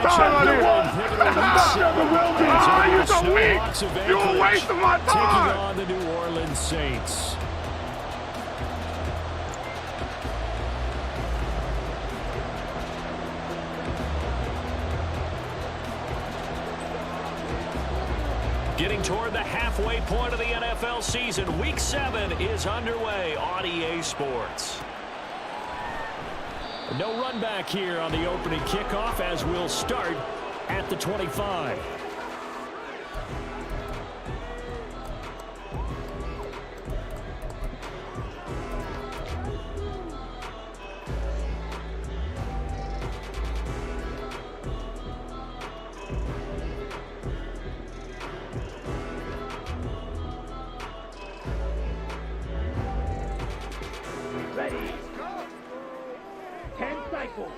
You're so weak. You're a waste of my time. Taking on the New Orleans Saints. Getting toward the halfway point of the NFL season. Week 7 is underway on EA Sports. No run back here on the opening kickoff as we'll start at the 25. Ready. 10 cycles.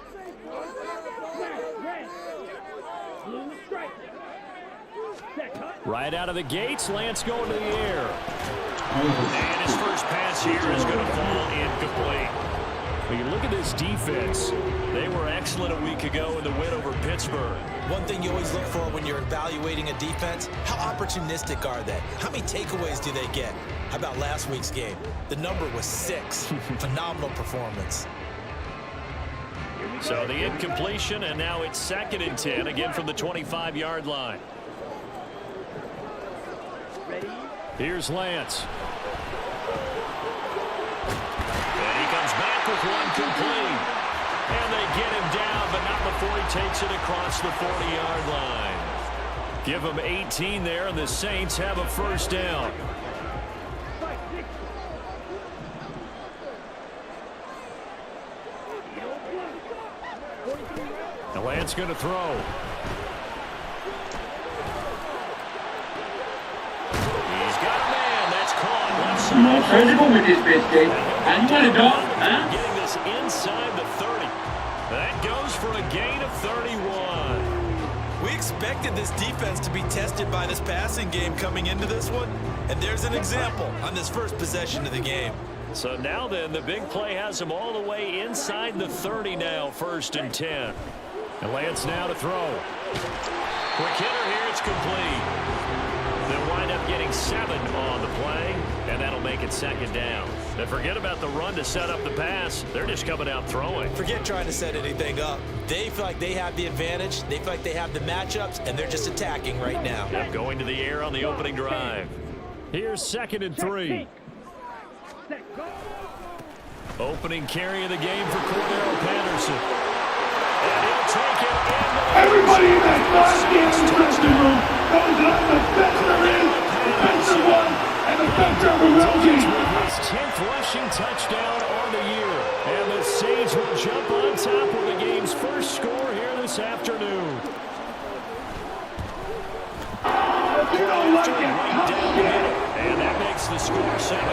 Red. Blue strike. Right out of the gates, Lance going to the air. And his first pass here is going to fall incomplete. When you look at this defense, they were excellent a week ago in the win over Pittsburgh. One thing you always look for when you're evaluating a defense, how opportunistic are they? How many takeaways do they get? How about last week's game? The number was 6. Phenomenal performance. So the incompletion, and now it's 2nd and 10, again from the 25-yard line. Here's Lance. And he comes back with one complete. And they get him down, but not before he takes it across the 40-yard line. Give him 18 there, and the Saints have a first down. And Lance going to throw. He's got a man. That's caught left side. More surgical with this biscuit. And you want it done, huh? Getting this inside the 30. That goes for a gain of 31. We expected this defense to be tested by this passing game coming into this one. And there's an example on this first possession of the game. So now then, the big play has him all the way inside the 30 now, 1st and 10. And Lance now to throw. Quick hitter here, it's complete. They'll wind up getting 7 on the play, and that'll make it 2nd down. And forget about the run to set up the pass. They're just coming out throwing. Forget trying to set anything up. They feel like they have the advantage. They feel like they have the matchups, and they're just attacking right now. Yep, going to the air on the opening drive. Here's 2nd and 3. Opening carry of the game for Cordero Patterson. And he'll take it in. Everybody in that non-game dressing room knows that I'm the best there is, the best there was, and the best there ever will be. His 10th rushing touchdown on the year. And the Saints will jump on top with the game's first score here this afternoon. You don't like it, Right down the middle. And that makes the score 7-0.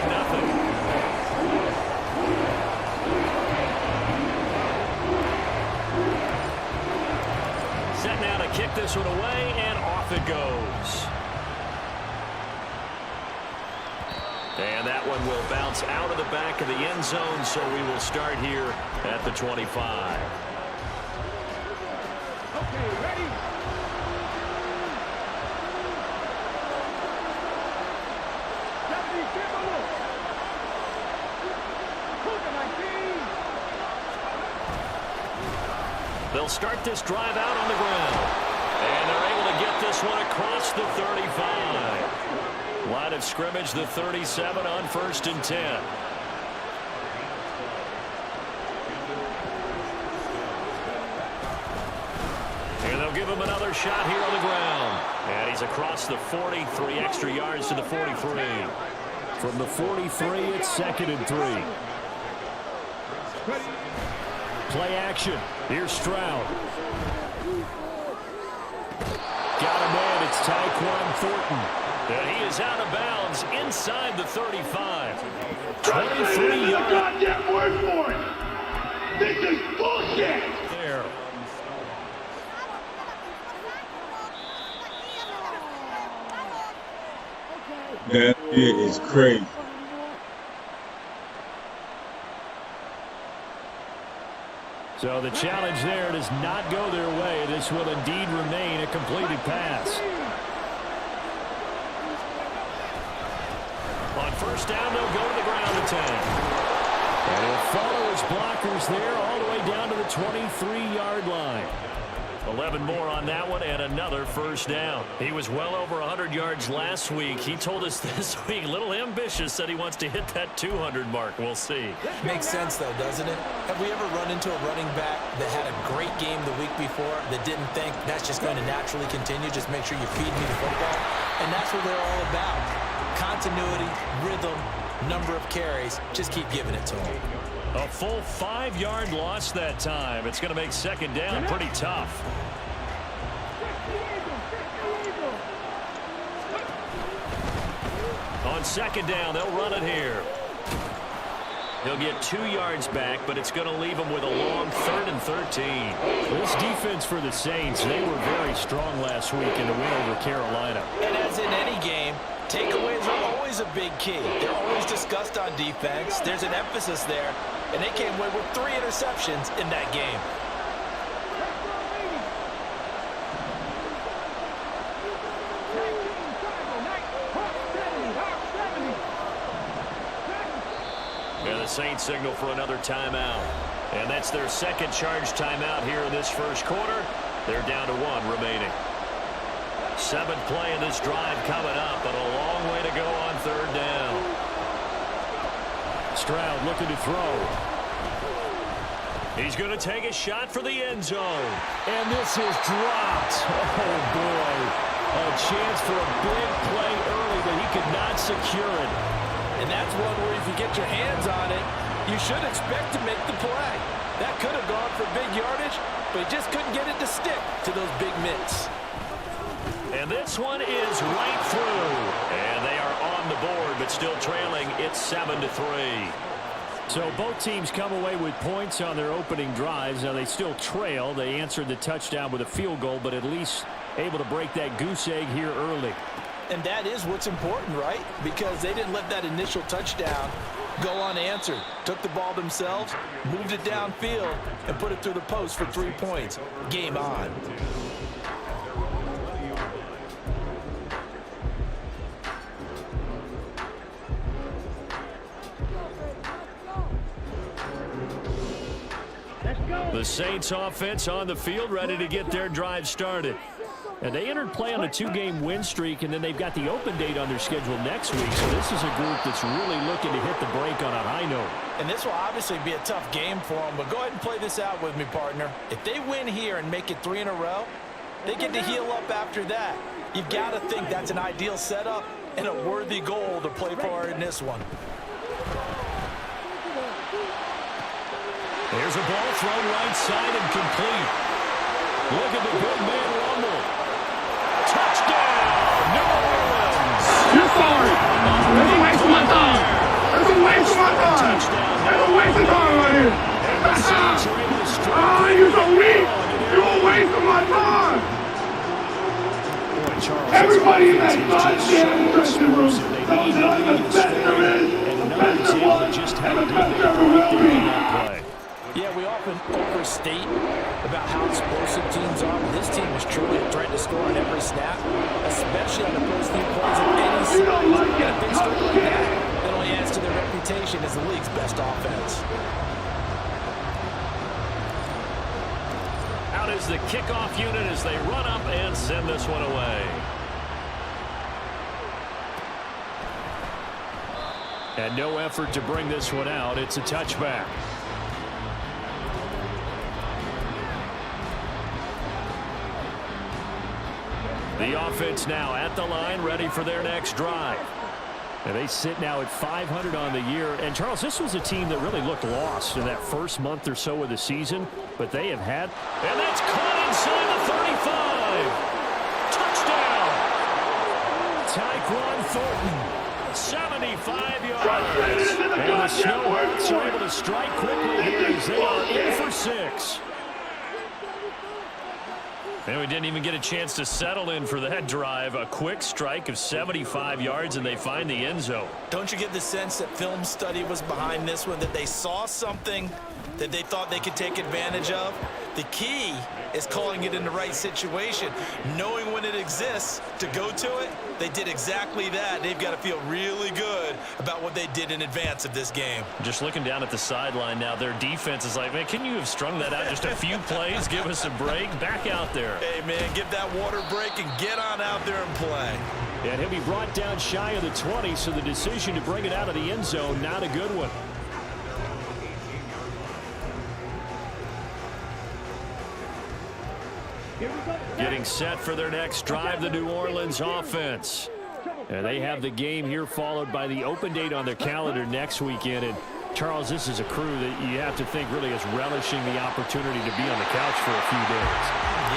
Set now to kick this one away, and off it goes. And that one will bounce out of the back of the end zone, so we will start here at the 25. Okay, ready? They'll start this drive out on the ground. And they're able to get this one across the 35. Line of scrimmage, the 37 on 1st and 10. And they'll give him another shot here on the ground. And he's across the 40, 3 extra yards to the 43. From the 43, it's 2nd and 3. Play action. Here's Stroud. Got a man. It's Tyquan Thornton. And he is out of bounds inside the 35. 23 yards. Goddamn word for it. This is bullshit. There. That shit is crazy. So the challenge there does not go their way. This will indeed remain a completed pass. On first down, they'll go to the ground attack. And he'll follow his blockers there all the way down to the 23-yard line. 11 more on that one and another first down. He was well over 100 yards last week. He told us this week, a little ambitious, said he wants to hit that 200 mark. We'll see. Makes sense, though, doesn't it? Have we ever run into a running back that had a great game the week before that didn't think that's just going to naturally continue? Just make sure you feed me the football. And that's what they're all about. Continuity, rhythm, number of carries. Just keep giving it to him. A full 5-yard loss that time. It's going to make second down pretty tough. On second down, they'll run it here. They'll get 2 yards back, but it's going to leave them with a long 3rd and 13. This defense for the Saints, they were very strong last week in the win over Carolina. And as in any game, takeaways are always a big key. They're always discussed on defense. There's an emphasis there, and they came away with 3 interceptions in that game. And the Saints signal for another timeout. And that's their second charge timeout here in this first quarter. They're down to 1 remaining. 7th play in this drive coming up, but a long way to go on 3rd down. Stroud looking to throw. He's going to take a shot for the end zone. And this is dropped. Oh, boy. A chance for a big play early, but he could not secure it. And that's one where if you get your hands on it, you should expect to make the play. That could have gone for big yardage, but he just couldn't get it to stick to those big mitts. And this one is right through. And they are on the board, but still trailing. It's 7-3. So both teams come away with points on their opening drives. Now they still trail. They answered the touchdown with a field goal, but at least able to break that goose egg here early. And that is what's important, right? Because they didn't let that initial touchdown go unanswered. Took the ball themselves, moved it downfield, and put it through the post for 3 points. Game on. The Saints offense on the field, ready to get their drive started. And they entered play on a 2-game win streak, and then they've got the open date on their schedule next week. So this is a group that's really looking to hit the break on a high note. And this will obviously be a tough game for them, but go ahead and play this out with me, partner. If they win here and make it 3 in a row, they get to heal up after that. You've got to think that's an ideal setup and a worthy goal to play for in this one. There's a ball thrown right side and complete. Look at the big man rumble. Touchdown, New Orleans. You're sorry. That's a waste of my time. That's a waste of my time. That's a waste of time right here. You're so weak. You're a waste of my time. Everybody in that goddamn dressing room knows that I'm the best there is, the best there was, and the best there ever will be. Yeah, we often overstate about how explosive teams are. This team is truly a threat to score on every snap, especially on the first few plays of any series. And if they start like that, that only adds to their reputation as the league's best offense. Out is the kickoff unit as they run up and send this one away. And no effort to bring this one out. It's a touchback. The offense now at the line, ready for their next drive. And they sit now at 500 on the year. And, Charles, this was a team that really looked lost in that first month or so of the season. But they have had. And that's caught inside the 35. Tyquan Thornton, 75 yards. And the Snowhawks are able to strike quickly here as they are in for 6. And we didn't even get a chance to settle in for that drive. A quick strike of 75 yards, and they find the end zone. Don't you get the sense that film study was behind this one, that they saw something that they thought they could take advantage of? The key is calling it in the right situation, knowing when it exists to go to it. They did exactly that. They've got to feel really good about what they did in advance of this game. Just looking down at the sideline now, their defense is like, man, can you have strung that out just a few plays? Give us a break. Back out there. Hey, man, give that water break and get on out there and play. And he'll be brought down shy of the 20, so the decision to bring it out of the end zone, not a good one. Getting set for their next drive, the New Orleans offense. And they have the game here followed by the open date on their calendar next weekend. And Charles, this is a crew that you have to think really is relishing the opportunity to be on the couch for a few days.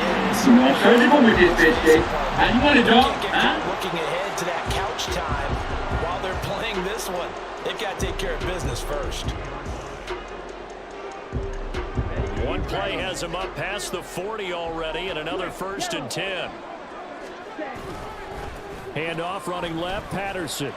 Yes. And you want a dog? Huh? Looking ahead to that couch time while they're playing this one. They've got to take care of business first. One play has him up past the 40 already, and another 1st and 10. Handoff running left, Patterson.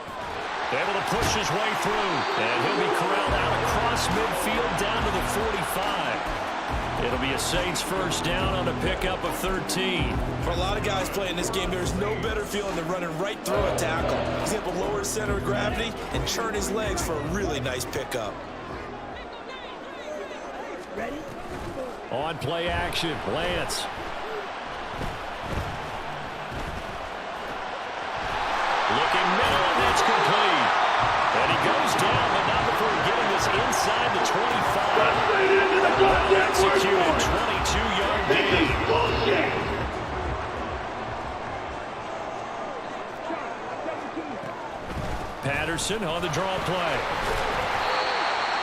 Able to push his way through, and he'll be corralled out across midfield down to the 45. It'll be a Saints first down on a pickup of 13. For a lot of guys playing this game, there's no better feeling than running right through a tackle. He's able to lower his center of gravity and churn his legs for a really nice pickup. Ready? On play action, Lance. Looking middle, and that's complete. And he goes down, but not before getting this inside the 25. Executed 22-yard gain. Patterson on the draw play.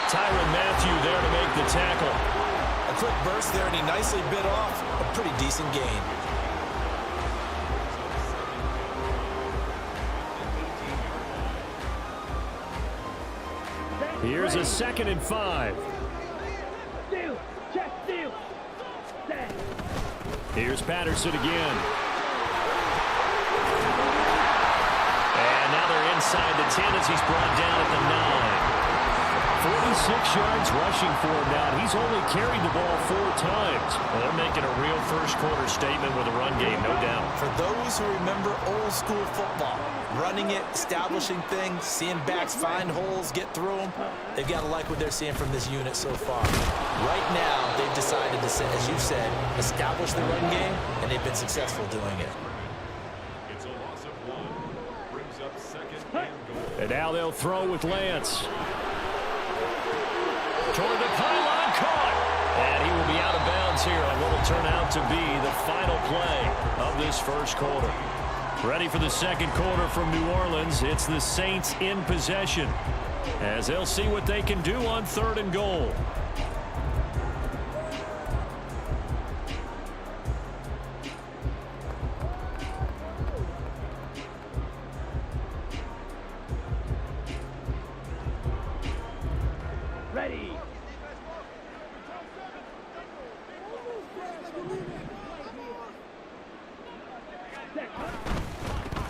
Tyrann Mathieu there to make the tackle. A quick burst there, and he nicely bit off a pretty decent gain. Here's a 2nd and 5. Steal. Check steal. Set. Here's Patterson again. And now they're inside the 10 as he's brought down at the 9. 46 yards rushing for him now. He's only carried the ball 4 times. Well, they're making a real first-quarter statement with a run game, no doubt. For those who remember old-school football, running it, establishing things, seeing backs find holes, get through them, they've got to like what they're seeing from this unit so far. Right now, they've decided to, as you said, establish the run game, and they've been successful doing it. It's a loss of 1. Brings up 2nd and goal. And now they'll throw with Lance. Toward the pylon, caught. And he will be out of bounds here on what will turn out to be the final play of this first quarter. Ready for the second quarter from New Orleans. It's the Saints in possession as they'll see what they can do on 3rd and goal. Ready.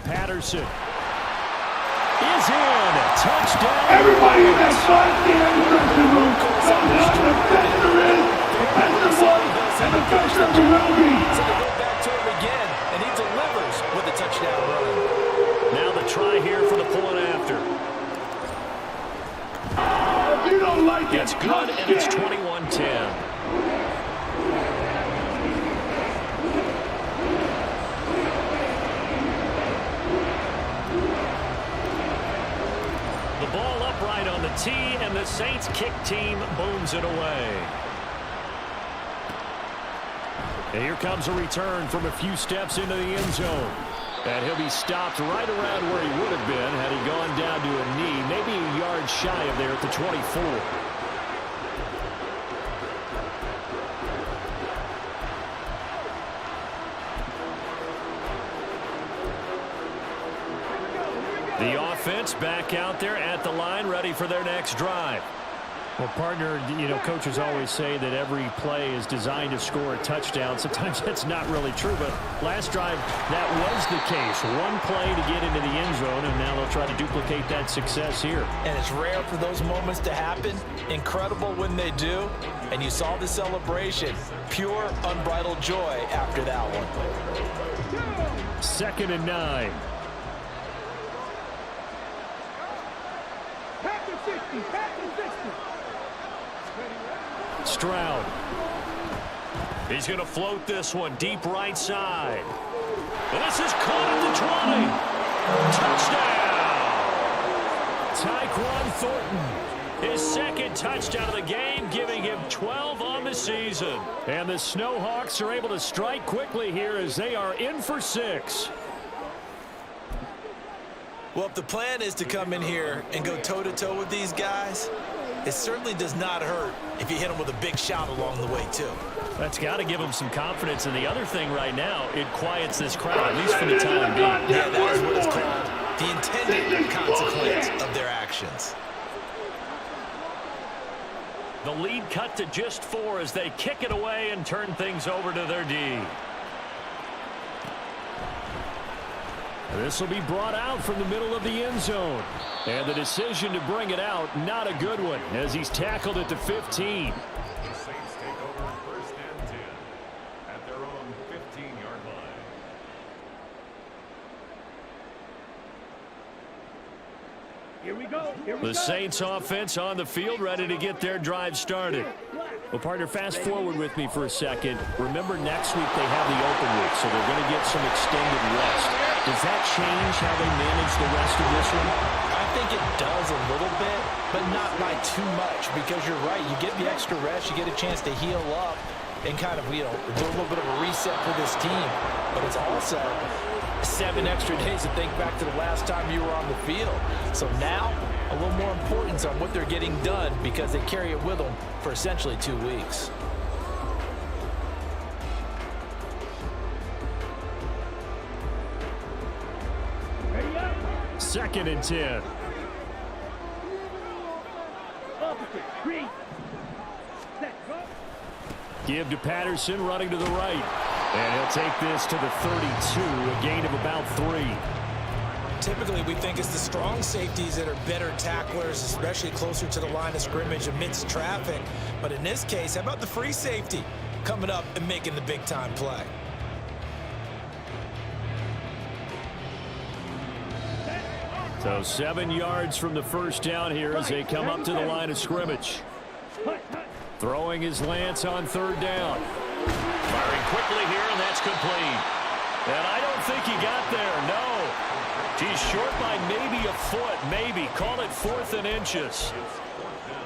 Patterson is in. Touchdown. Everybody in that side stand dressing room knows how the defender is, the defender was, and the defender will be. So they go back to him again, and he delivers with a touchdown run. Now the try here for the point after. If you don't like it, It's good, and it's 21-10. The ball upright on the tee, and the Saints kick team booms it away. And here comes a return from a few steps into the end zone. And he'll be stopped right around where he would have been had he gone down to a knee, maybe a yard shy of there at the 24. The offense back out there at the line, ready for their next drive. Well, partner, coaches always say that every play is designed to score a touchdown. Sometimes that's not really true, but last drive, that was the case. One play to get into the end zone, and now they'll try to duplicate that success here. And it's rare for those moments to happen. Incredible when they do. And you saw the celebration. Pure, unbridled joy after that one. 2nd and 9. Pack the 60, pack the 60. Stroud. He's going to float this one deep right side. And this is caught at the 20. Touchdown! Tyquan Thornton. His 2nd touchdown of the game, giving him 12 on the season. And the Snowhawks are able to strike quickly here as they are in for 6. Well, if the plan is to come in here and go toe-to-toe with these guys, it certainly does not hurt if you hit them with a big shout along the way, too. That's got to give them some confidence. And the other thing right now, it quiets this crowd, at least for the time being. Yeah, that is what it's called. The intended consequence of their actions. The lead cut to just 4 as they kick it away and turn things over to their D. This will be brought out from the middle of the end zone. And the decision to bring it out, not a good one, as he's tackled at the 15. The Saints take over 1st and 10 at their own 15-yard line. Here we go. Here we go. The Saints offense on the field, ready to get their drive started. Well, partner, fast forward with me for a second. Remember, next week they have the open week, so they're going to get some extended rest. Does that change how they manage the rest of this one? I think it does a little bit, but not by too much, because you're right. You get the extra rest, you get a chance to heal up and kind of, do a little bit of a reset for this team. But it's also 7 extra days to think back to the last time you were on the field. So now, a little more importance on what they're getting done because they carry it with them for essentially 2 weeks. Ready up. 2nd and 10. Opposite. Green. Set. Go. Give to Patterson, running to the right. And he'll take this to the 32, a gain of about 3. Typically, we think it's the strong safeties that are better tacklers, especially closer to the line of scrimmage amidst traffic. But in this case, how about the free safety coming up and making the big-time play? So 7 yards from the first down here as they come up to the line of scrimmage. Throwing his Lance on 3rd down. Firing quickly here, and that's complete. And I don't think he got there, no. He's short by maybe a foot, maybe. Call it 4th and inches.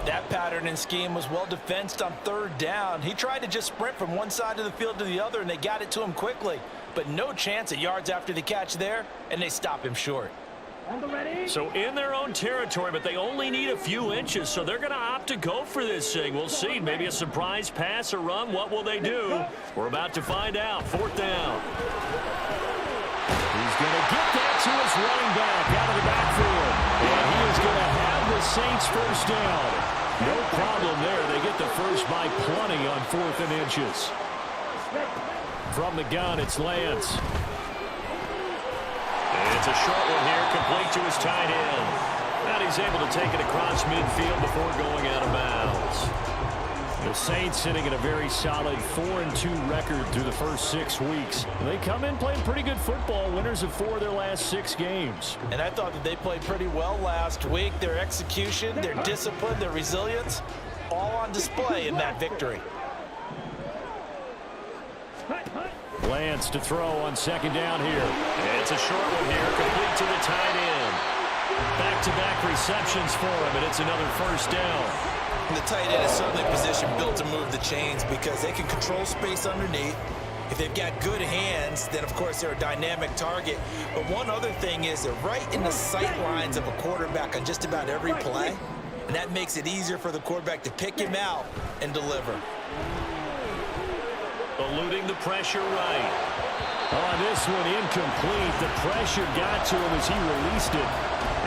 That pattern and scheme was well defensed on 3rd down. He tried to just sprint from one side of the field to the other, and they got it to him quickly. But no chance at yards after the catch there, and they stop him short. On the ready. So in their own territory, but they only need a few inches, so they're going to opt to go for this thing. We'll see. Maybe a surprise pass or run. What will they do? We're about to find out. 4th down. He's going to get that to his running back out of the backfield. And he is going to have the Saints first down. No problem there. They get the first by plenty on 4th and inches. From the gun, it's Lance. It's a short one here, complete to his tight end. And he's able to take it across midfield before going out of bounds. The Saints sitting at a very solid 4-2 record through the first 6 weeks. They come in playing pretty good football, winners of 4 of their last 6 games. And I thought that they played pretty well last week. Their execution, their discipline, their resilience, all on display in that victory. Lance to throw on 2nd down here. It's a short one here, complete to the tight end. Back-to-back receptions for him, and it's another first down. The tight end is certainly a position built to move the chains because they can control space underneath. If they've got good hands, then of course they're a dynamic target. But one other thing is they're right in the sight lines of a quarterback on just about every play. And that makes it easier for the quarterback to pick him out and deliver. Eluding the pressure right. On this one, incomplete. The pressure got to him as he released it.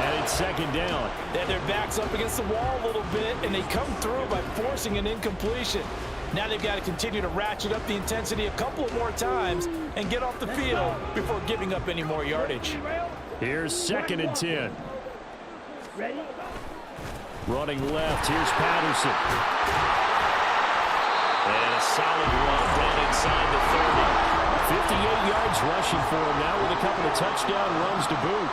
And it's second down. And their back's up against the wall a little bit, and they come through by forcing an incompletion. Now they've got to continue to ratchet up the intensity a couple of more times and get off the field before giving up any more yardage. Here's second and 10. Ready? Running left, here's Patterson. And a solid run down inside the 30. 58 yards rushing for him now with a couple of touchdown runs to boot.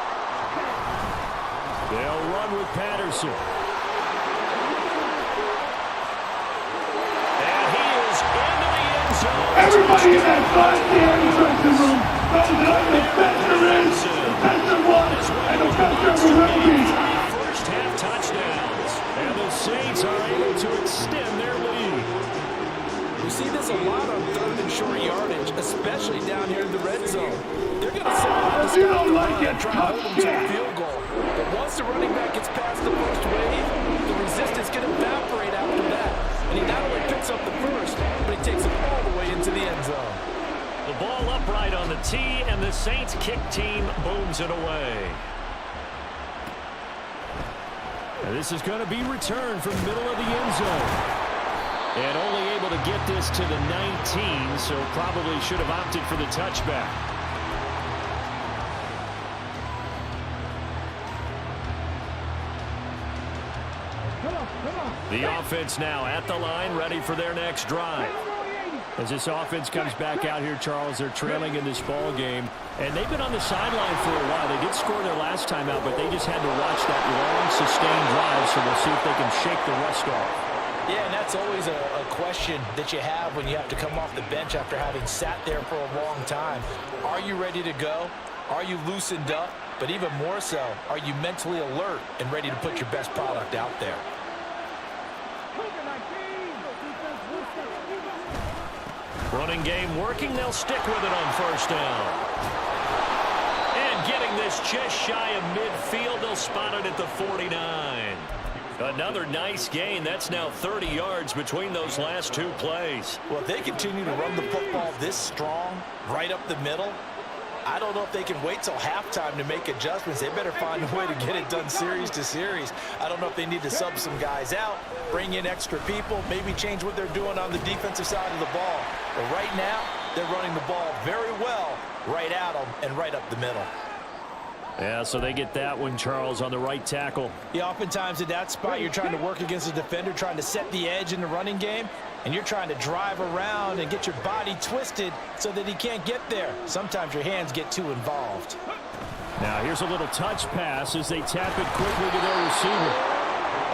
They'll run with Patterson. And he is into the end zone. Everybody in that 5-10 dressing room knows that the defender is, defender one, and the defender will be. First half touchdowns. And the Saints are able to extend their lead. We see this a lot on third and short yardage, especially down here in the red zone. They're going to send out the If you don't like it, try to hold them to a field goal. But once the running back gets past the first wave, the resistance can evaporate after that. And he not only picks up the first, but he takes it all the way into the end zone. The ball upright on the tee, and the Saints kick team booms it away. And this is going to be returned from the middle of the end zone. And only able to get this to the 19, so probably should have opted for the touchback. The offense now at the line, ready for their next drive. As this offense comes back out here, Charles, they're trailing in this ball game, and they've been on the sideline for a while. They did score their last time out, but they just had to watch that long, sustained drive, so we'll see if they can shake the rust off. Yeah, and that's always a question that you have when you have to come off the bench after having sat there for a long time. Are you ready to go? Are you loosened up? But even more so, are you mentally alert and ready to put your best product out there? Running game working. They'll stick with it on first down. And getting this just shy of midfield. They'll spot it at the 49. Another nice gain. That's now 30 yards between those last two plays. Well, if they continue to run the football this strong, right up the middle, I don't know if they can wait till halftime to make adjustments. They better find a way to get it done series to series. I don't know if they need to sub some guys out, bring in extra people, maybe change what they're doing on the defensive side of the ball. But right now, they're running the ball very well right at them and right up the middle. Yeah, so they get that one, Charles, on the right tackle. Yeah, oftentimes at that spot, you're trying to work against a defender, trying to set the edge in the running game, and you're trying to drive around and get your body twisted so that he can't get there. Sometimes your hands get too involved. Now here's a little touch pass as they tap it quickly to their receiver.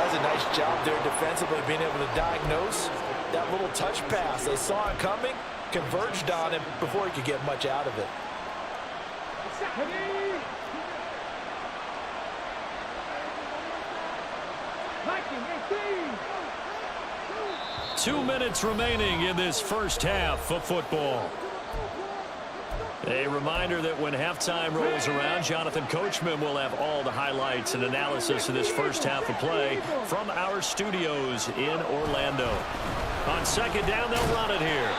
That's a nice job there defensively, being able to diagnose that little touch pass. They saw it coming, converged on him before he could get much out of it. 2 minutes remaining in this first half of football. A reminder that when halftime rolls around, Jonathan Coachman will have all the highlights and analysis of this first half of play from our studios in Orlando. On second down, they'll run it here.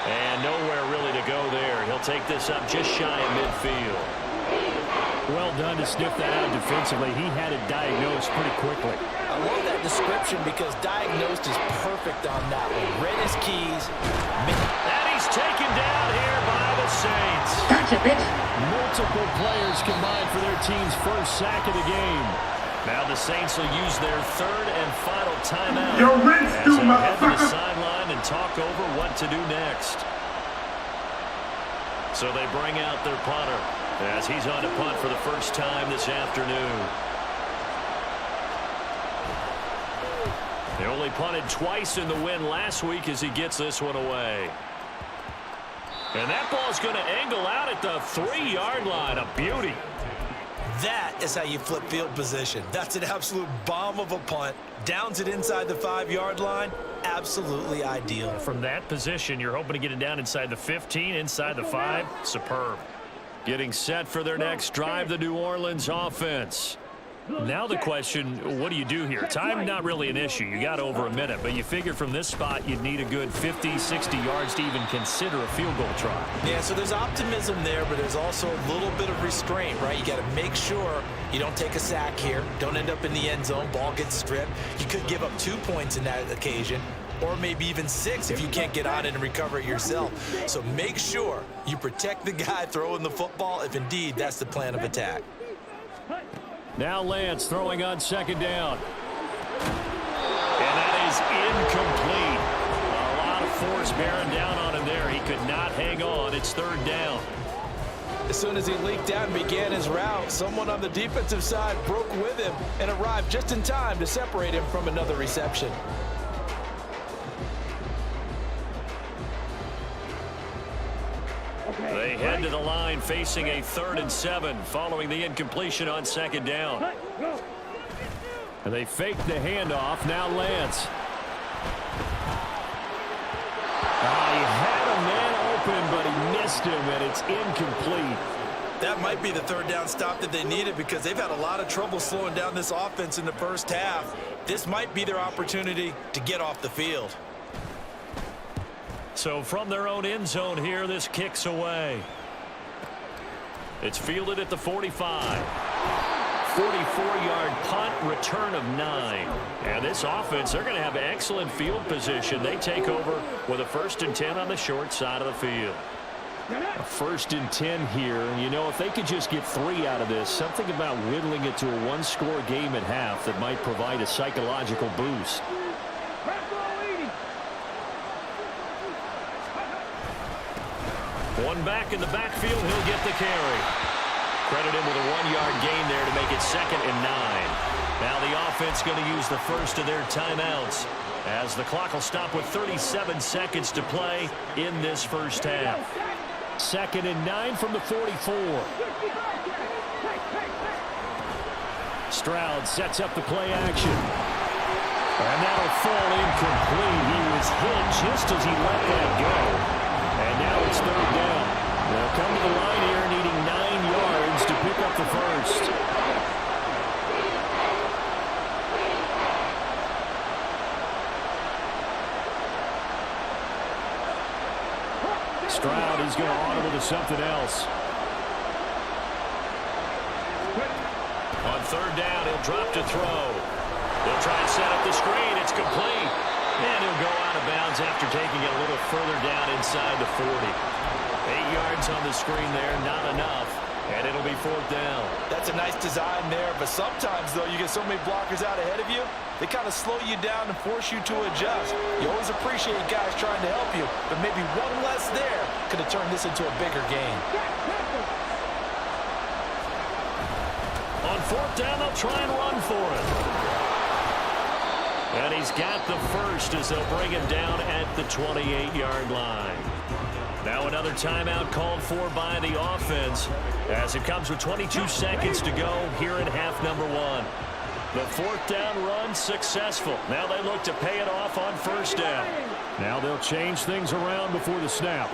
And nowhere really to go there. He'll take this up just shy of midfield. Well done to sniff that out defensively. He had it diagnosed pretty quickly. I love that description because diagnosed is perfect on that one. Read his keys. And he's taken down here by the Saints. That's a bit. Multiple players combined for their team's first sack of the game. Now the Saints will use their third and final timeout Yo, Rinse as too, they head to the motherfucker. sideline and talk over what to do next. So they bring out their punter as he's on to punt for the first time this afternoon. They only punted twice in the win last week as he gets this one away. And that ball's going to angle out at the 3-yard line. A beauty. That is how you flip field position. That's an absolute bomb of a punt. Downs it inside the 5-yard line. Absolutely ideal. From that position, you're hoping to get it down inside the 15, inside the 5. Superb. Getting set for their next drive, the New Orleans offense. Now the question, what do you do here? Time, not really an issue. You got over a minute, but you figured from this spot you'd need a good 50, 60 yards to even consider a field goal try. Yeah, so there's optimism there, but there's also a little bit of restraint, right? You got to make sure you don't take a sack here, don't end up in the end zone, ball gets stripped. You could give up 2 points in that occasion, or maybe even 6 if you can't get on it and recover it yourself. So make sure you protect the guy throwing the football if indeed that's the plan of attack. Now Lance throwing on second down. And that is incomplete. A lot of force bearing down on him there. He could not hang on. It's third down. As soon as he leaked out and began his route, someone on the defensive side broke with him and arrived just in time to separate him from another reception. They head to the line facing a 3rd and 7 following the incompletion on second down. And they fake the handoff. Now Lance. He had a man open, but he missed him, and it's incomplete. That might be the 3rd down stop that they needed because they've had a lot of trouble slowing down this offense in the first half. This might be their opportunity to get off the field. So from their own end zone here, this kicks away. It's fielded at the 45. 44-yard punt, return of 9. And this offense, they're going to have excellent field position. They take over with a 1st and 10 on the short side of the field. A 1st and 10 here. You know, if they could just get 3 out of this, something about whittling it to a 1-score game at half that might provide a psychological boost. One back in the backfield, he'll get the carry. Credit him with a 1-yard gain there to make it 2nd and 9. Now the offense going to use the first of their timeouts as the clock will stop with 37 seconds to play in this first half. 2nd and 9 from the 44. Stroud sets up the play action. And that'll fall incomplete. He was hit just as he let that go. And now it's 3rd down. They'll come to the line here needing 9 yards to pick up the first. Stroud is going to audible to something else. On 3rd down, he'll drop to throw. He'll try and set up the screen. It's complete. And he'll go out of bounds after taking it a little further down inside the 40. 8 yards on the screen there, not enough. And it'll be 4th down. That's a nice design there, but sometimes, though, you get so many blockers out ahead of you, they kind of slow you down and force you to adjust. You always appreciate guys trying to help you, but maybe one less there could have turned this into a bigger game. On 4th down, they'll try and run for it. And he's got the first as they'll bring him down at the 28-yard line. Now another timeout called for by the offense as it comes with 22 seconds to go here in half number 1. The 4th down run successful. Now they look to pay it off on 1st down. Now they'll change things around before the snap.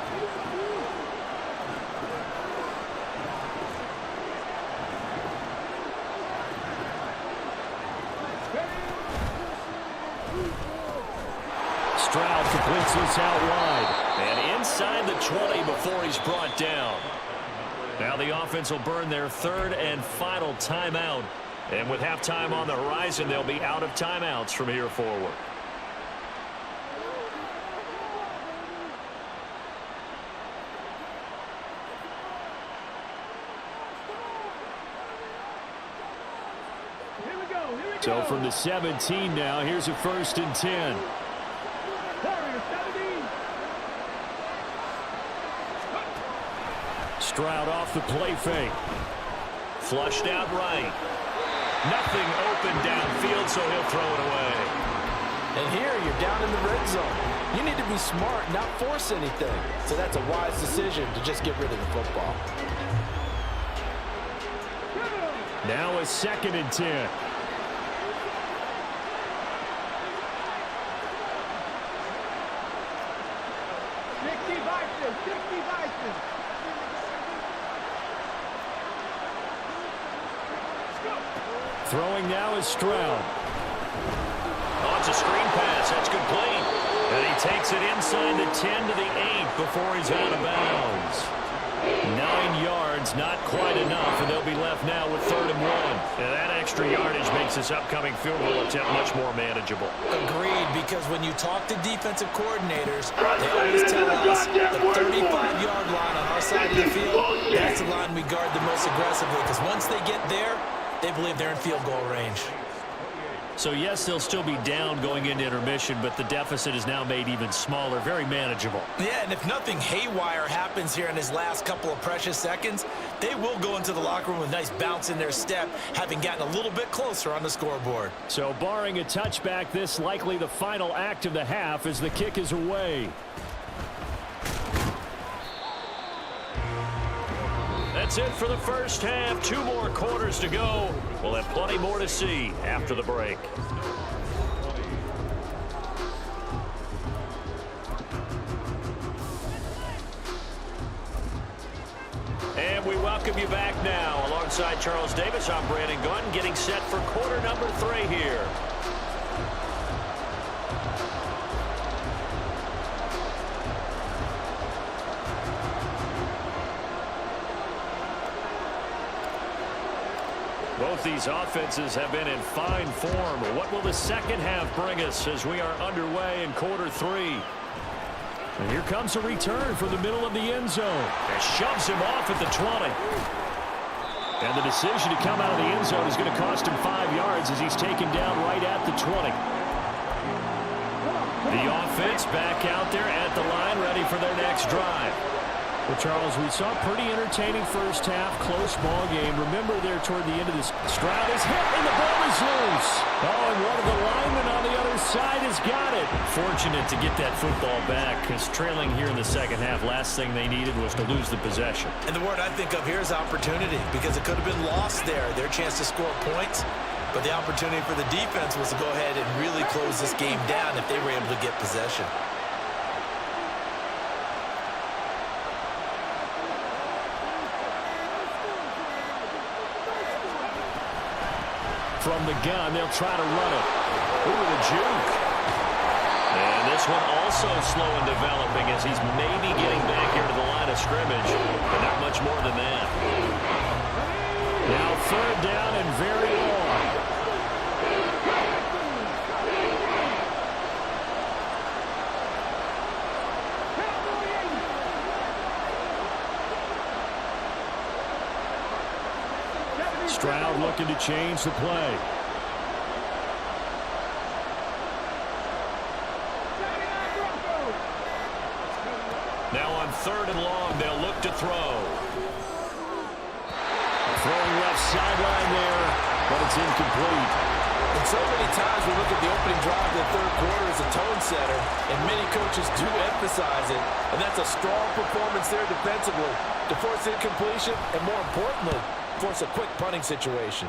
Stroud completes this out wide. And inside the 20 before he's brought down. Now the offense will burn their 3rd and final timeout. And with halftime on the horizon, they'll be out of timeouts from here forward. So from the 17 now, here's a 1st and 10. Stroud off the play fake. Flushed out right. Nothing open downfield, so he'll throw it away. And here you're down in the red zone. You need to be smart, not force anything. So that's a wise decision to just get rid of the football. Now a 2nd and 10. Throwing now is Stroud. Oh, it's a screen pass. That's complete. And he takes it inside the 10 to the 8 before he's out of bounds. 9 yards, not quite enough, and they'll be left now with 3rd and 1. And that extra yardage makes this upcoming field goal attempt much more manageable. Agreed, because when you talk to defensive coordinators, they always tell us the 35-yard line on our side of the field, that's the line we guard the most aggressively, because once they get there, they believe they're in field goal range. So, yes, they'll still be down going into intermission, but the deficit is now made even smaller, very manageable. Yeah, and if nothing haywire happens here in his last couple of precious seconds, they will go into the locker room with a nice bounce in their step, having gotten a little bit closer on the scoreboard. So barring a touchback, this likely the final act of the half as the kick is away. That's it for the first half. 2 more quarters to go. We'll have plenty more to see after the break. And we welcome you back now. Alongside Charles Davis, I'm Brandon Gunn, getting set for quarter number 3 here. Both these offenses have been in fine form. What will the second half bring us as we are underway in quarter 3? And here comes a return from the middle of the end zone. And shoves him off at the 20. And the decision to come out of the end zone is going to cost him 5 yards as he's taken down right at the 20. The offense back out there at the line, ready for their next drive. Well, Charles, we saw a pretty entertaining first half, close ball game. Remember there toward the end of this, Stroud is hit and the ball is loose. Oh, and one of the linemen on the other side has got it. Fortunate to get that football back, because trailing here in the second half, last thing they needed was to lose the possession. And the word I think of here is opportunity, because it could have been lost there, their chance to score points. But the opportunity for the defense was to go ahead and really close this game down if they were able to get possession. From the gun, they'll try to run it. Ooh, the juke. And this one also slow in developing as he's maybe getting back here to the line of scrimmage, but not much more than that. Now 3rd down and very long. Stroud looking to change the play. Now on 3rd and long, they'll look to throw. Throwing left sideline there, but it's incomplete. And so many times we look at the opening drive of the 3rd quarter as a tone setter, and many coaches do emphasize it, and that's a strong performance there defensively to force incompletion and, more importantly, force a quick punting situation.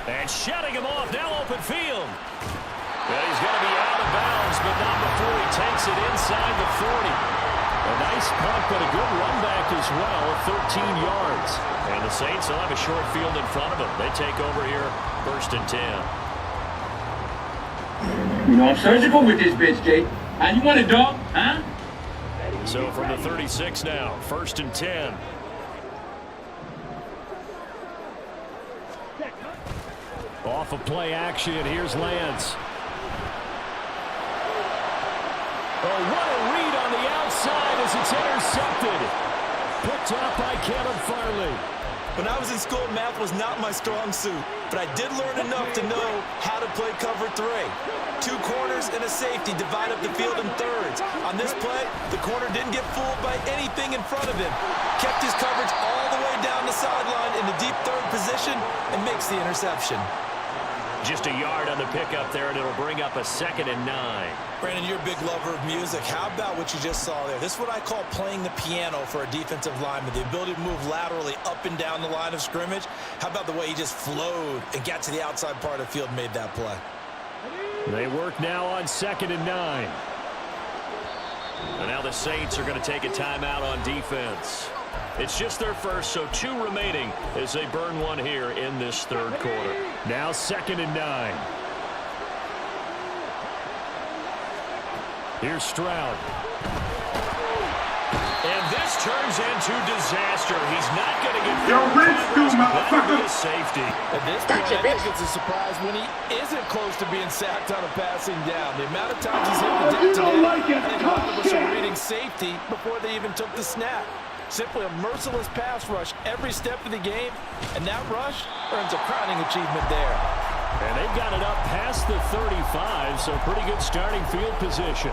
And shutting him off, now open field. Well, he's going to be out of bounds, but not before he takes it inside the 40. A nice punt, but a good run back as well, 13 yards. And the Saints will have a short field in front of them. They take over here, 1st and 10. You know, I'm surgical with this bitch, Jake. How you want it, dog? Huh? So from the 36 now, 1st and 10. Off of play action, here's Lance. Oh, what a read on the outside as it's intercepted. Picked up by Caleb Farley. When I was in school, math was not my strong suit, but I did learn enough to know how to play cover 3. 2 corners and a safety divide up the field in thirds. On this play, the corner didn't get fooled by anything in front of him. Kept his coverage all the way down the sideline in the deep 3rd position and makes the interception. Just a yard on the pickup there, and it'll bring up a 2nd and 9. Brandon, you're a big lover of music. How about what you just saw there? This is what I call playing the piano for a defensive lineman, the ability to move laterally up and down the line of scrimmage. How about the way he just flowed and got to the outside part of the field and made that play? They work now on 2nd and 9. And now the Saints are going to take a timeout on defense. It's just their first, so 2 remaining as they burn one here in this third quarter. Now 2nd and 9. Here's Stroud. And this turns into disaster. He's not going to get Yo, through Rich, coverage. do, That'll be motherfucker. a safety. At this point, I think it's a surprise when he isn't close to being sacked on a passing down. The amount of times he's hit the deck You don't today, like it, I think a lot of us tough are shit. reading safety before they even took the snap. Simply a merciless pass rush every step of the game, and that rush earns a crowning achievement there. And they've got it up past the 35, so pretty good starting field position.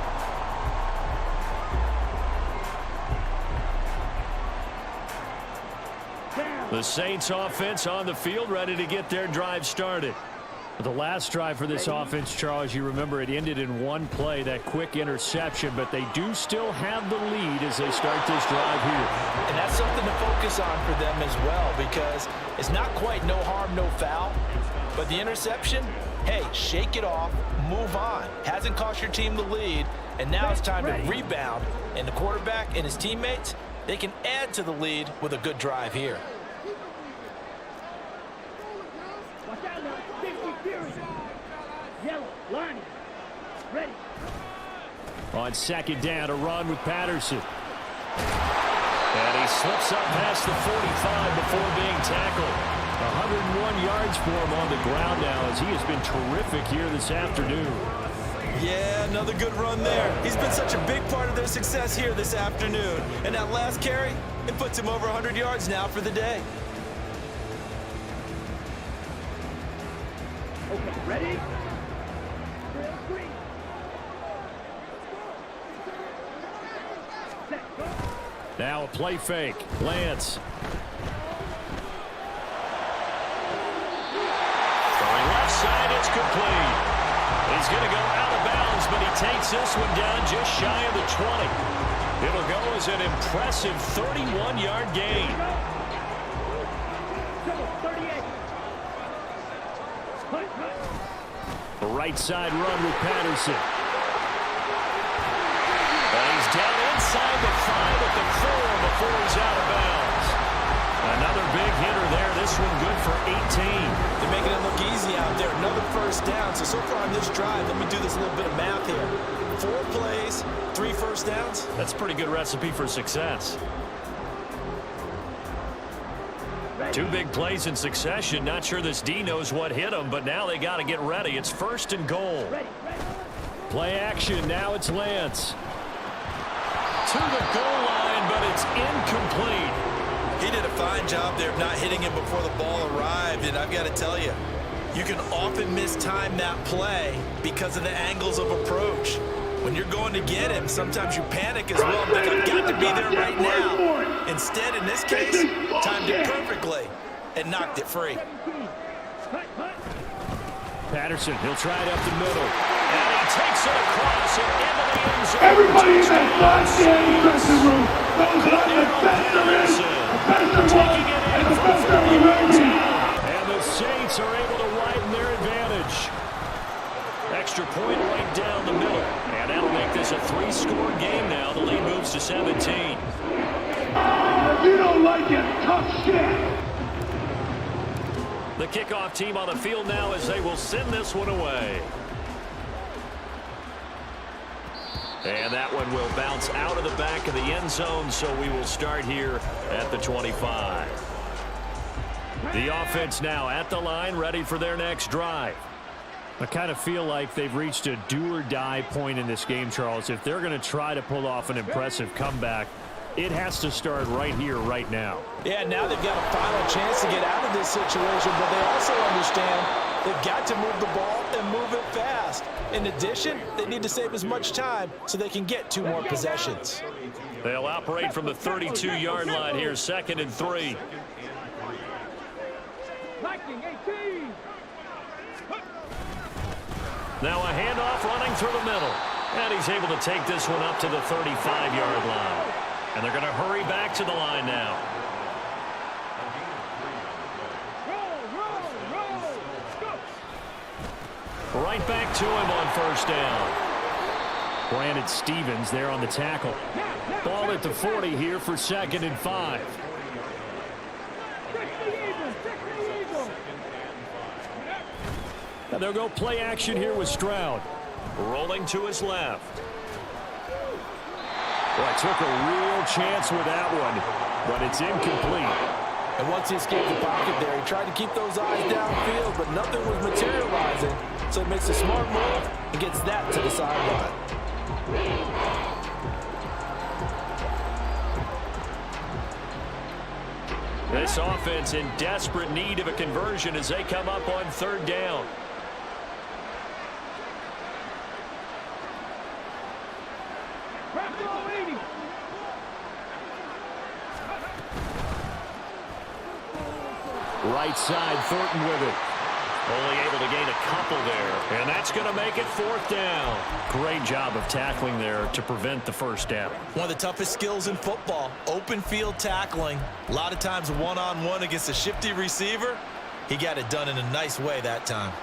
The Saints offense on the field, ready to get their drive started. The last drive for this offense, Charles, you remember it ended in one play, that quick interception, but they do still have the lead as they start this drive here. And that's something to focus on for them as well, because it's not quite no harm, no foul, but the interception, hey, shake it off, move on. Hasn't cost your team the lead, and now it's time to rebound. And the quarterback and his teammates, they can add to the lead with a good drive here. Watch out now. 50 Fury. Yellow. Line. Ready. On 2nd down, a run with Patterson. And he slips up past the 45 before being tackled. 101 yards for him on the ground now as he has been terrific here this afternoon. Yeah, another good run there. He's been such a big part of their success here this afternoon. And that last carry, it puts him over 100 yards now for the day. Okay, ready? Drill 3. Set, go. Now a play fake. Lance. Throwing left side, it's complete. He's going to go out of bounds, but he takes this one down just shy of the 20. It'll go as an impressive 31-yard gain. Double 38. Hunt. A right side run with Patterson. And he's down inside the 5 at the 4 before he's out of bounds. Another big hitter there. This one good for 18. They're making it look easy out there. Another first down. So far on this drive, let me do this little bit of math here. 4 plays, 3 first downs. That's a pretty good recipe for success. 2 big plays in succession. Not sure this D knows what hit him, but now they got to get ready. It's 1st and goal. Ready. Play action. Now it's Lance. To the goal line, but it's incomplete. He did a fine job there of not hitting him before the ball arrived, and I've got to tell you, you can often mistime that play because of the angles of approach. When you're going to get him, sometimes you panic as well, but I've got to be there right now. Instead, in this case, timed it perfectly and knocked it free. 17. Hunt. Patterson, he'll try it up the middle. And he takes it across and into the end zone. Everybody in that goddamn dressing room knows what the best there is, the best there was, and the best there will ever be. And the Saints are able to widen their advantage. Extra point right down the middle. And that'll make this a 3-score game now. The lead moves to 17. You don't like it, tough shit. The kickoff team on the field now as they will send this one away. And that one will bounce out of the back of the end zone, so we will start here at the 25. The offense now at the line, ready for their next drive. I kind of feel like they've reached a do-or-die point in this game, Charles. If they're going to try to pull off an impressive comeback, it has to start right here, right now. Yeah, now they've got a final chance to get out of this situation, but they also understand they've got to move the ball and move it fast. In addition, they need to save as much time so they can get 2 more possessions. They'll operate from the 32-yard line here, 2nd and 3. Lightning 18. Now a handoff running through the middle. And he's able to take this one up to the 35-yard line. And they're going to hurry back to the line now. Roll. Go. Right back to him on 1st down. Brandon Stevens there on the tackle. Ball at the 40 here for 2nd and 5. Now they'll go play action here with Stroud. Rolling to his left. Boy, took a real chance with that one, but it's incomplete. And once he escaped the pocket there, he tried to keep those eyes downfield, but nothing was materializing. So he makes a smart move and gets that to the sideline. This offense in desperate need of a conversion as they come up on 3rd down. Right side, Thornton with it. Only able to gain a couple there, and that's going to make it 4th down. Great job of tackling there to prevent the 1st down. One of the toughest skills in football, open field tackling. A lot of times one-on-one against a shifty receiver. He got it done in a nice way that time.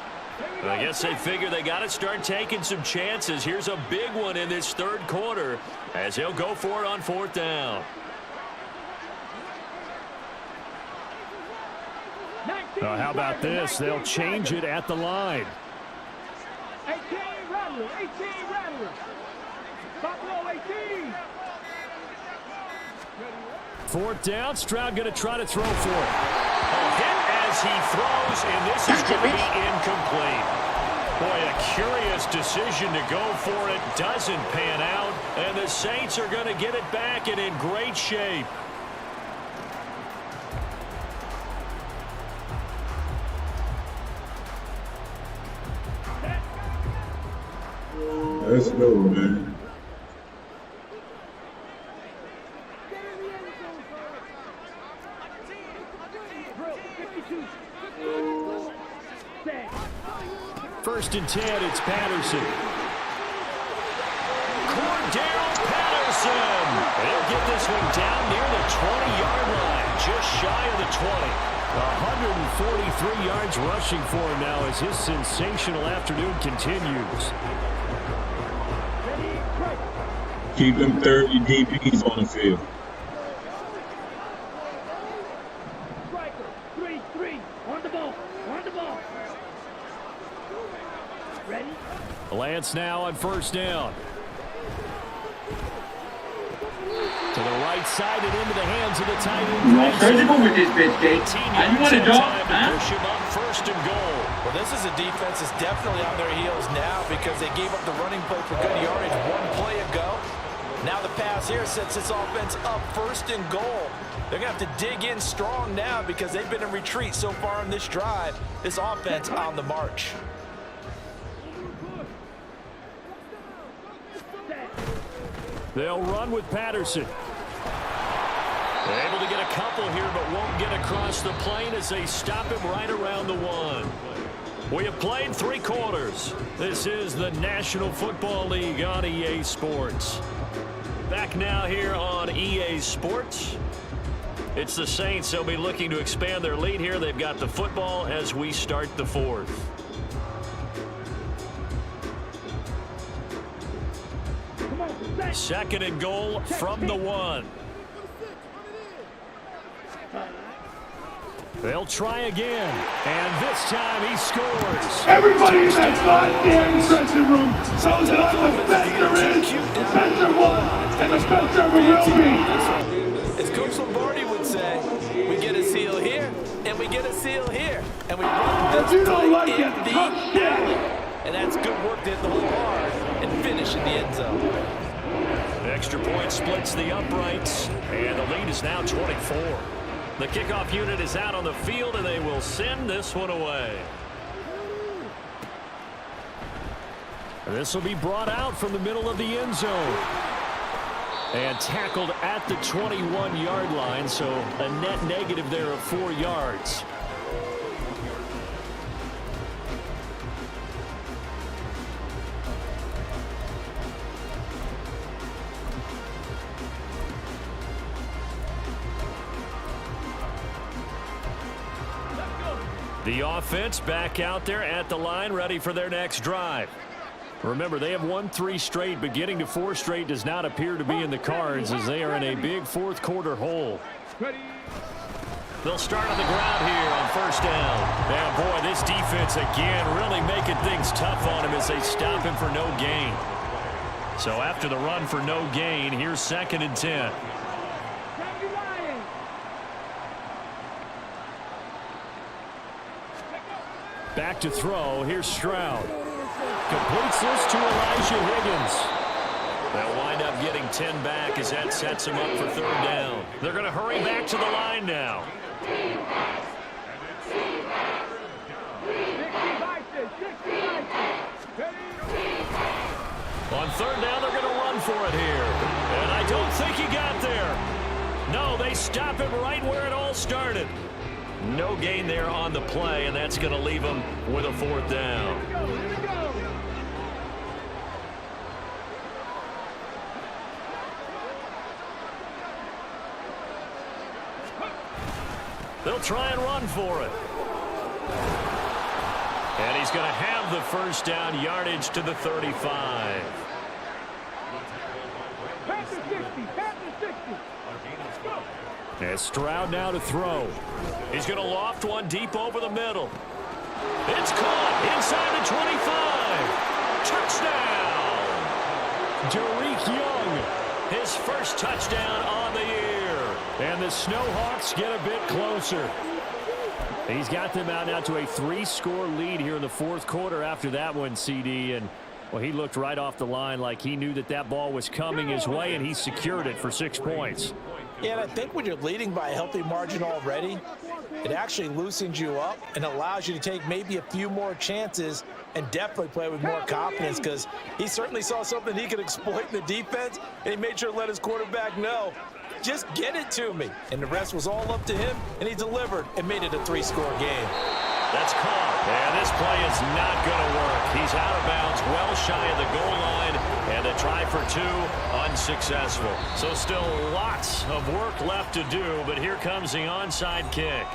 I guess they figure they got to start taking some chances. Here's a big one in this 3rd quarter as he'll go for it on 4th down. How about this? They'll change it at the line. 18 Rattlers, 18 Rattlers. Buffalo 18. 4th down, Stroud going to try to throw for it. A hit as he throws, and this is going to be incomplete. Boy, a curious decision to go for it. Doesn't pan out, and the Saints are going to get it back and in great shape. Let's go, man. First and 10, it's Patterson. Cordell Patterson. They'll get this one down near the 20-yard line, just shy of the 20. 143 yards rushing for him now as his sensational afternoon continues. Keep them 30 DBs on the field. Striker, 3-3. On the ball. On the ball. Ready? Lance now on 1st down. To the right side and into the hands of the tight end. You all surgical with this bitch, Dave. And you want to dog, huh? Push him up 1st and goal. Well, this is a defense that's definitely on their heels now because they gave up the running play for good yardage 1 play ago. Now the pass here sets this offense up 1st and goal. They're going to have to dig in strong now because they've been in retreat so far in this drive. This offense on the march. They'll run with Patterson. They're able to get a couple here, but won't get across the plane as they stop him right around the 1. We have played 3 quarters. This is the National Football League on EA Sports. Back now here on EA Sports. It's the Saints. They'll be looking to expand their lead here. They've got the football as we start the 4th. Second and goal from the 1. They'll try again, and this time he scores. Everybody in that goddamn dressing room knows that I'm the Fender is, the Fender was, and the Fender will be. As Coach Lombardi would say, we get a seal here, and we get a seal here, and we run this You don't play like in it, the tough shit. alley. And that's good work to hit the whole hard and finish in the end zone. Extra point splits the uprights, and the lead is now 24. The kickoff unit is out on the field, and they will send this one away. This will be brought out from the middle of the end zone. And tackled at the 21-yard line, so a net negative there of 4 yards. The offense back out there at the line, ready for their next drive. Remember, they have won 3 straight, but getting to 4 straight does not appear to be in the cards as they are in a big fourth quarter hole. They'll start on the ground here on first down. And boy, this defense again really making things tough on him as they stop him for no gain. So after the run for no gain, here's 2nd and 10. Back to throw. Here's Stroud. Completes this to Elijah Higgins. They'll wind up getting 10 back as that sets them up for 3rd down. They're going to hurry back to the line now. On 3rd down, they're going to run for it here. And I don't think he got there. No, they stop him right where it all started. No gain there on the play, and that's going to leave them with a 4th down. They'll try and run for it. And he's going to have the 1st down, yardage to the 35. And Stroud now to throw. He's going to loft one deep over the middle. It's caught inside the 25. Touchdown! Derek Young. His first touchdown on the year. And the Snowhawks get a bit closer. He's got them out now to a 3-score lead here in the 4th quarter after that one, CD. And, well, he looked right off the line like he knew that that ball was coming his way, and he secured it for 6 points. Yeah, and I think when you're leading by a healthy margin already, it actually loosens you up and allows you to take maybe a few more chances and definitely play with more confidence, because he certainly saw something he could exploit in the defense, and he made sure to let his quarterback know, just get it to me. And the rest was all up to him, and he delivered and made it a 3-score game. That's caught. And this play is not going to work. He's out of bounds, well shy of the goal line, and a try for 2, unsuccessful. So still lots of work left to do, but here comes the onside kick.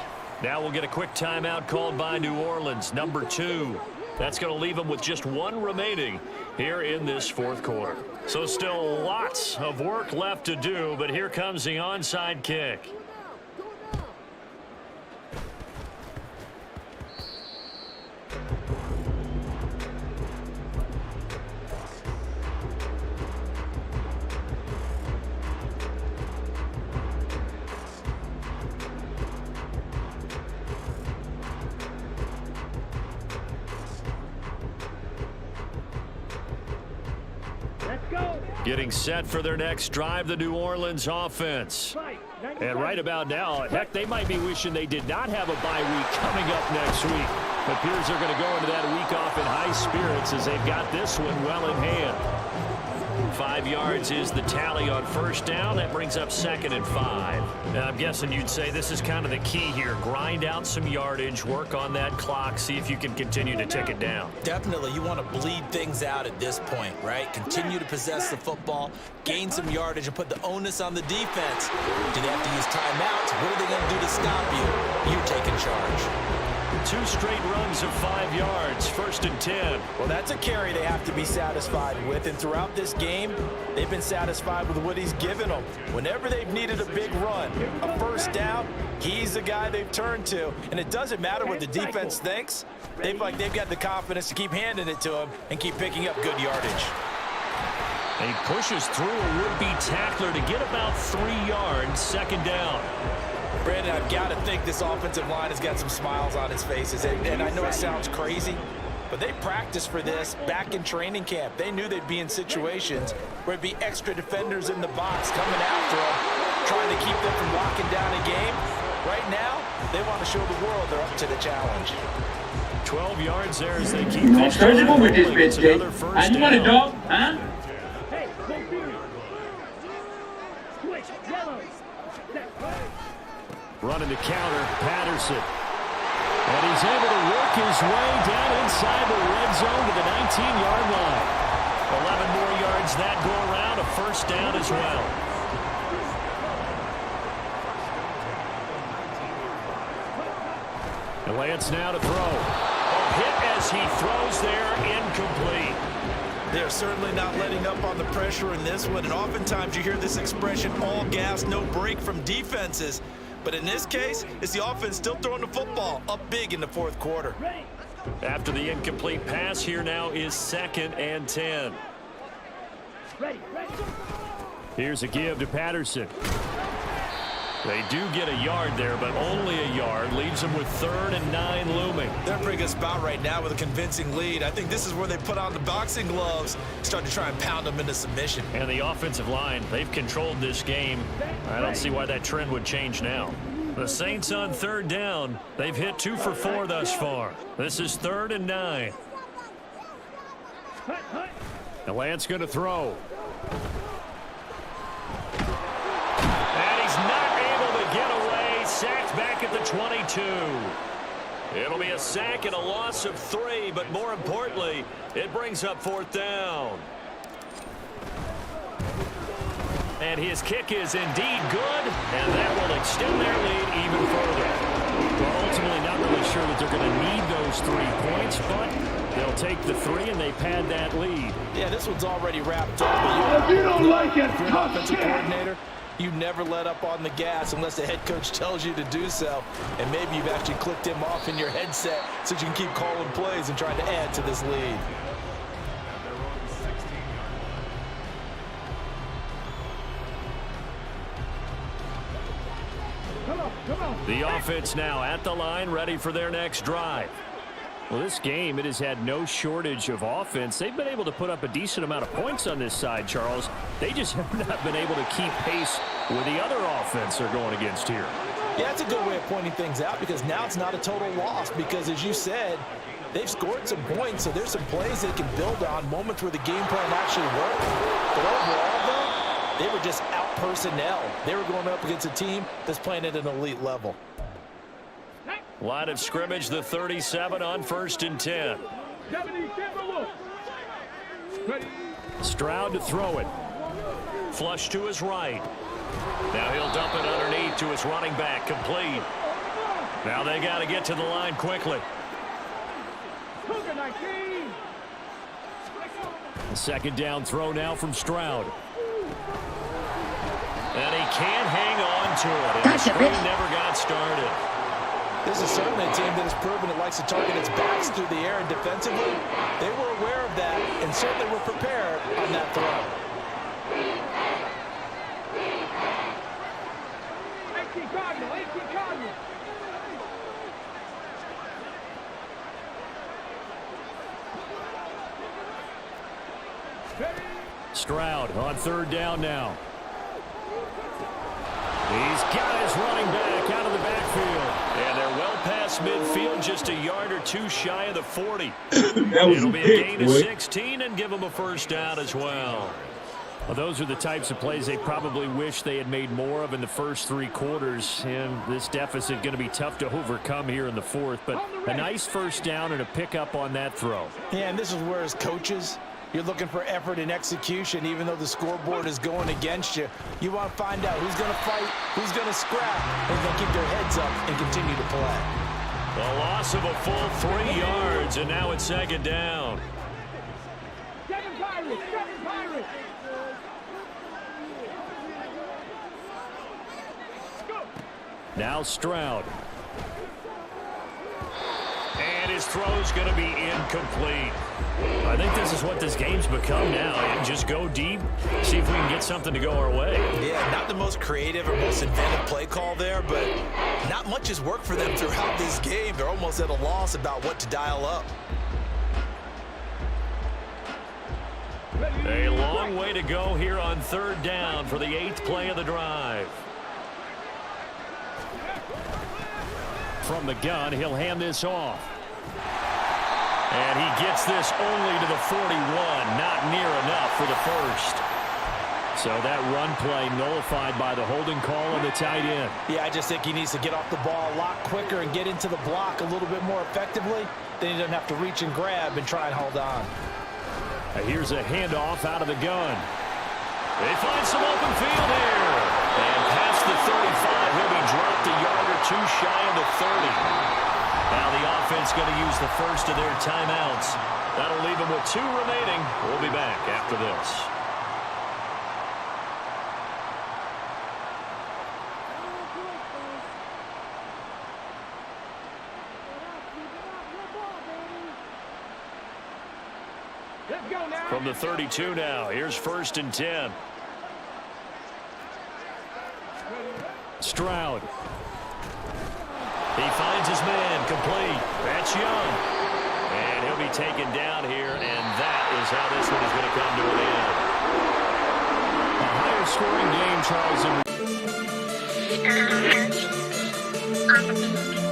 Now we'll get a quick timeout called by New Orleans, number 2. That's going to leave them with just 1 remaining here in this 4th quarter. So still lots of work left to do, but here comes the onside kick. Getting set for their next drive, the New Orleans offense. And right about now, heck, they might be wishing they did not have a bye week coming up next week. It appears they're going to go into that week off in high spirits as they've got this one well in hand. 5 yards is the tally on 1st down. That brings up 2nd and 5. Now, I'm guessing you'd say this is kind of the key here. Grind out some yardage, work on that clock, see if you can continue to tick it down. Definitely, you want to bleed things out at this point, right? Continue to possess the football, gain some yardage, and put the onus on the defense. Do they have to use timeouts? What are they going to do to stop you? You take in charge. 2 straight runs of 5 yards, 1st and 10. Well, that's a carry they have to be satisfied with, and throughout this game, they've been satisfied with what he's given them. Whenever they've needed a big run, a 1st down, he's the guy they've turned to, and it doesn't matter what the defense thinks. They've got the confidence to keep handing it to him and keep picking up good yardage. And he pushes through a would-be tackler to get about 3 yards, 2nd down. Brandon, I've got to think this offensive line has got some smiles on its faces. And I know it sounds crazy, but they practiced for this back in training camp. They knew they'd be in situations where it'd be extra defenders in the box coming after them, trying to keep them from locking down a game. Right now, they want to show the world they're up to the challenge. 12 yards there as they keep No surgical with this bitch, Jake. And you want a dog, huh? Hey, go period. Switch, yellow. Running the counter, Patterson. And he's able to work his way down inside the red zone to the 19-yard line. 11 more yards that go around, a 1st down as well. And Lance now to throw. A hit as he throws there, incomplete. They're certainly not letting up on the pressure in this one, and oftentimes you hear this expression, all gas, no break from defenses. But in this case, it's the offense still throwing the football up big in the fourth quarter. After the incomplete pass, here now is 2nd and 10. Ready. Here's a give to Patterson. They do get a yard there, but only a yard. Leaves them with 3rd and 9 looming. They're in a pretty good spot right now with a convincing lead. I think this is where they put on the boxing gloves, start to try and pound them into submission. And the offensive line, they've controlled this game. I don't see why that trend would change now. The Saints on 3rd down. They've hit 2 for 4 thus far. This is 3rd and 9. And Lance going to throw. And he's not able to get away. Sacked back at the 22. It'll be a sack and a loss of 3, but more importantly, it brings up 4th down. And his kick is indeed good, and that will extend their lead even further. Well, ultimately not really sure that they're going to need those 3 points, but they'll take the 3 and they pad that lead. Yeah, this one's already wrapped up. If you don't like it, if you're an tough offensive shit. coordinator, you never let up on the gas unless the head coach tells you to do so. And maybe you've actually clicked him off in your headset so you can keep calling plays and trying to add to this lead. Come on. The offense now at the line, ready for their next drive. Well, this game, it has had no shortage of offense. They've been able to put up a decent amount of points on this side, Charles. They just have not been able to keep pace with the other offense they're going against here. Yeah, that's a good way of pointing things out because now it's not a total loss because, as you said, they've scored some points, so there's some plays they can build on, moments where the game plan actually worked. But overall, though, they were just out-personnel. They were going up against a team that's playing at an elite level. Line of scrimmage, the 37 on 1st and 10. Ready. Stroud to throw it. Flush to his right. Now he'll dump it underneath to his running back, complete. Now they got to get to the line quickly. The 2nd down throw now from Stroud. And he can't hang on to it. And the screen never got started. This is certainly a team that has proven it likes to target its backs through the air and defensively. They were aware of that and certainly were prepared on that throw. Stroud on 3rd down now. He's got his running back out of the backfield. And they're well past midfield, just a yard or 2 shy of the 40. That was It'll a be a pick, gain of boy. 16 and give them a 1st down as well. Well, those are the types of plays they probably wish they had made more of in the first 3 quarters. And this deficit going to be tough to overcome here in the 4th. But a nice 1st down and a pickup on that throw. Yeah, and this is where as coaches, you're looking for effort and execution, even though the scoreboard is going against you. You want to find out who's going to fight, who's going to scrap, and then keep their heads up and continue to play. A loss of a full 3 yards, and now it's 2nd down. Seven Pirates. Now Stroud. And his throw's going to be incomplete. I think this is what this game's become now. And just go deep, see if we can get something to go our way. Yeah, not the most creative or most inventive play call there, but not much has worked for them throughout this game. They're almost at a loss about what to dial up. A long way to go here on 3rd down for the 8th play of the drive. From the gun, he'll hand this off. And he gets this only to the 41, not near enough for the 1st. So that run play nullified by the holding call on the tight end. Yeah, I just think he needs to get off the ball a lot quicker and get into the block a little bit more effectively. Then he doesn't have to reach and grab and try and hold on. Here's a handoff out of the gun. They find some open field here. And past the 35, he'll be dropped a yard or 2 shy of the 30. Now the offense going to use the first of their timeouts. That'll leave them with 2 remaining. We'll be back after this. Let's go now. From the 32 now, here's 1st and 10. Stroud. He finds his man, complete. That's Young. And he'll be taken down here, and that is how this one is going to come to an end. A higher scoring game, Charles.